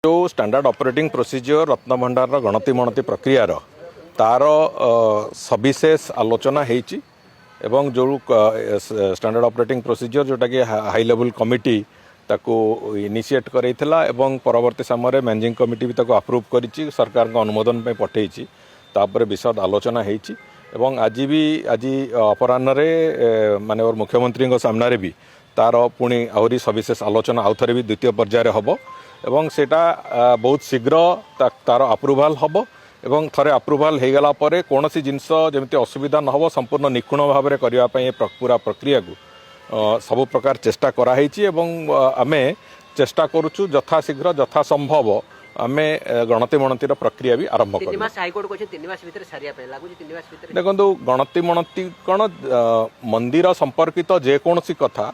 जो standard operating procedure Ratnabhandar गणति मणति प्रक्रियार तार सविशेष आलोचना होती एवं जो स्टैंडर्ड ऑपरेटिंग प्रोसीजर जोटा कि हाई लेवल कमिटी ताको इनिशिएट करैथिला एवं परवर्ती समय मैनेजिंग कमिटी भी ताको अप्रूव करिछि सरकार को अनुमोदन पे पठेइछि तापर विशद आलोचना होती एवं आज अपराह्न माननीय मुख्यमंत्री सामने भी तार पुणी आहरी सविशेष आलोचना आउ थे भी द्वितीय पर्यायर हम एवं सेटा बहुत शीघ्र तार अप्रूवाल हम एवं थरे अप्रूवाल हो गला परे कौन सी जिनस जमी असुविधा न हो संपूर्ण निखुण भाव में करने पूरा प्रक्रिया को सबु प्रकार चेष्टा कराई आमे चेष्टा करुचु यथाशीघ्र यथा संभव आमे गणति मणतिर प्रक्रिया भी आरंभ कर देखो गणति मणति कौन मंदिर संपर्कित जेकोसी कथा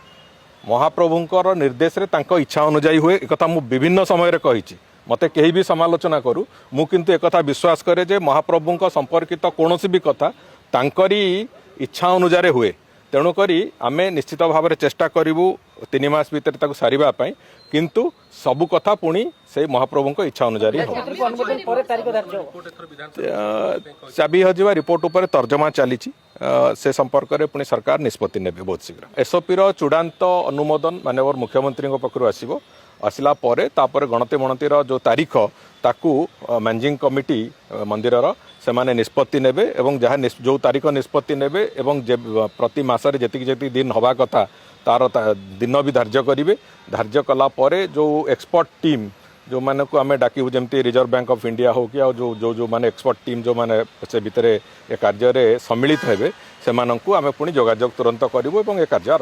महाप्रभुंकर निर्देश रे तांको इच्छा अनुजाई हुए एक मु विभिन्न समय कही मते कहीं भी समालोचना करूँ मु किंतु एक विश्वास करे जे महाप्रभुंक संपर्कित कौन भी कथा तांकरी इच्छा अनुसार हुए तेणुकरी आमे निश्चित भाव में चेष्टा करूँ 3 मास भीतर सारिबा पई किंतु सबु कथा पुणी से महाप्रभुंक इच्छा अनुसार चाबी हजिबा रिपोर्ट उपर तर्जमा चली से संपर्क में पुणी सरकार निष्पत्ति नेबे बहुत शीघ्र एसओपी चूड़ांत अनुमोदन माननीय मुख्यमंत्री पक्षर आसला तापर गणति मणतिर जो तारीख ताकू मैनेजिंग कमिटी मंदिर से माने निष्पत्ति नेबे एवं जहाँ जो तारीख निष्पत्ति नेबे एवं प्रति मासरे जेतिकी दिन हवा कथा तार दिन भी धार्य करेंगे धार्य कला परे जो एक्सपर्ट टीम जो माने को आमे डाकी जमती रिजर्व बैंक ऑफ इंडिया हो कि जो जो जो माने एक्सपर्ट टीम जो माने से भितर ए कार्य सम्मिलित हेबे से माननकु आमे पुणी जोगाजोग तुरंत करिवो एवं ए कार्य आरंभ